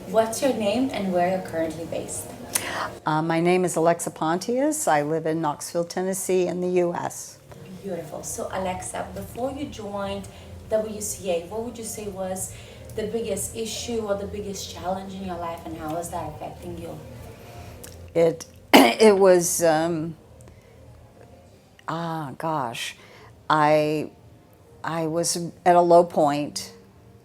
What's your name and where you're currently based? My name is Alexa Pontius. I live in Knoxville, Tennessee in the U.S. Beautiful. So, Alexa, before you joined WCA, what would you say was the biggest issue or the biggest challenge in your life, and how is that affecting you? It it was gosh, I I was at a low point,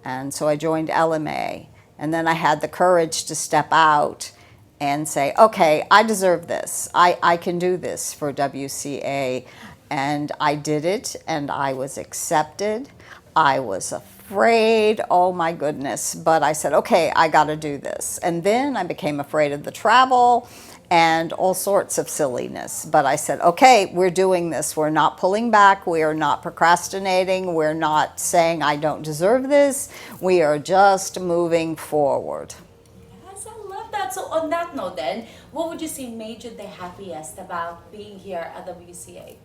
and so I joined LMA, and then I had the courage to step out and say, okay, I deserve this. I can do this for WCA, and I did it, and I was accepted. I was afraid, oh my goodness, but I said, okay, I got to do this. And then I became afraid of the travel and all sorts of silliness. But I said, okay, we're doing this. We're not pulling back. We are not procrastinating. We're not saying I don't deserve this. We are just moving forward. Yes, I love that. So, on that note, then, what would you say made you the happiest about being here at WCA?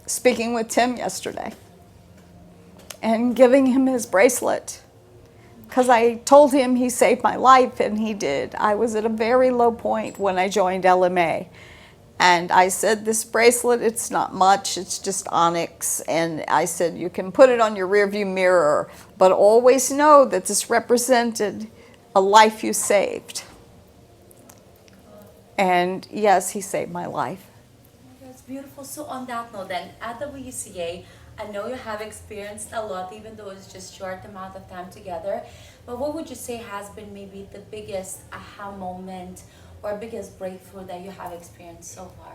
Speaking with Tim yesterday and giving him his bracelet, because I told him he saved my life, and he did. I was at a very low point when I joined LMA. And I said, this bracelet, it's not much, it's just onyx. And I said, you can put it on your rearview mirror, but always know that this represented a life you saved. And yes, he saved my life. That's beautiful. So, on that note, then, at WCA, I know you have experienced a lot, even though it's just short amount of time together. But what would you say has been maybe the biggest aha moment or biggest breakthrough that you have experienced so far?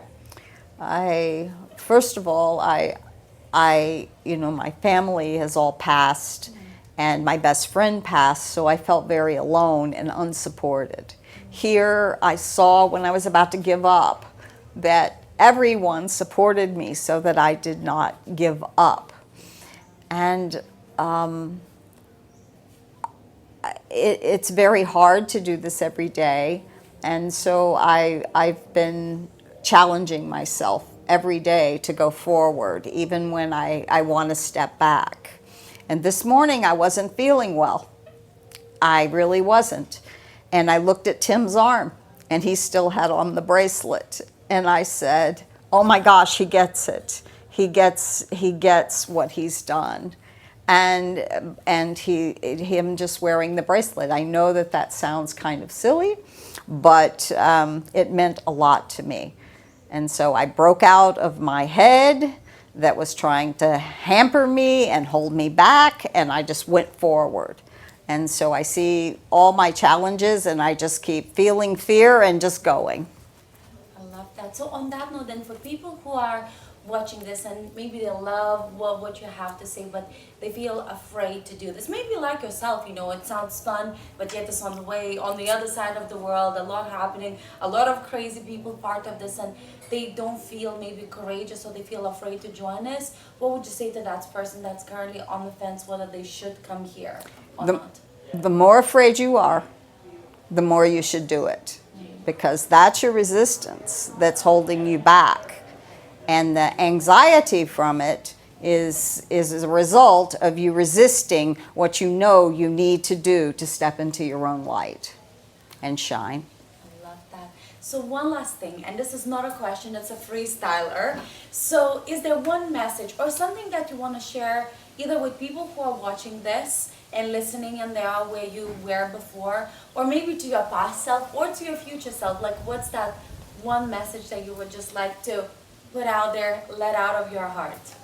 First of all, my family has all passed, and my best friend passed, so I felt very alone and unsupported. Here, I saw when I was about to give up that everyone supported me so that I did not give up. And it's very hard to do this every day. And so I've been challenging myself every day to go forward, even when I want to step back. And this morning I wasn't feeling well. I really wasn't. And I looked at Tim's arm, and he still had on the bracelet. And I said, oh my gosh, he gets it. He gets what he's done. And him just wearing the bracelet. I know that sounds kind of silly, but it meant a lot to me. And so I broke out of my head that was trying to hamper me and hold me back, and I just went forward. And so I see all my challenges, and I just keep feeling fear and just going. I love that. So, on that note, then, for people who are watching this and maybe they love what you have to say, but they feel afraid to do this, maybe like yourself, it sounds fun, but yet it's on the other side of the world, a lot happening, a lot of crazy people part of this, and they don't feel maybe courageous, or they feel afraid to join us. What would you say to that person that's currently on the fence whether they should come here or not? The more afraid you are, the more you should do it, because that's your resistance that's holding you back. And the anxiety from it is a result of you resisting what you know you need to do to step into your own light and shine. I love that. So, one last thing, and this is not a question, it's a freestyler. So, is there one message or something that you want to share either with people who are watching this and listening, and they are where you were before, or maybe to your past self or to your future self? Like, what's that one message that you would just like to put out there, let out of your heart?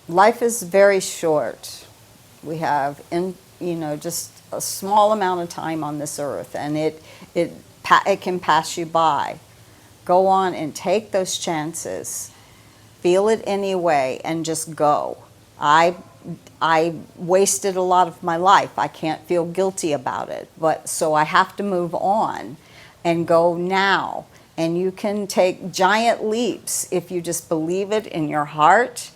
Life is very short. We have just a small amount of time on this earth, and it can pass you by. Go on and take those chances. Feel it anyway, and just go. I wasted a lot of my life. I can't feel guilty about it, but so I have to move on and go now. And you can take giant leaps if you just believe it in your heart.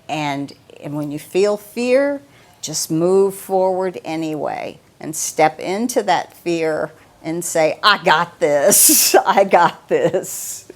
And when you feel fear, just move forward anyway and step into that fear and say, I got this. I got this.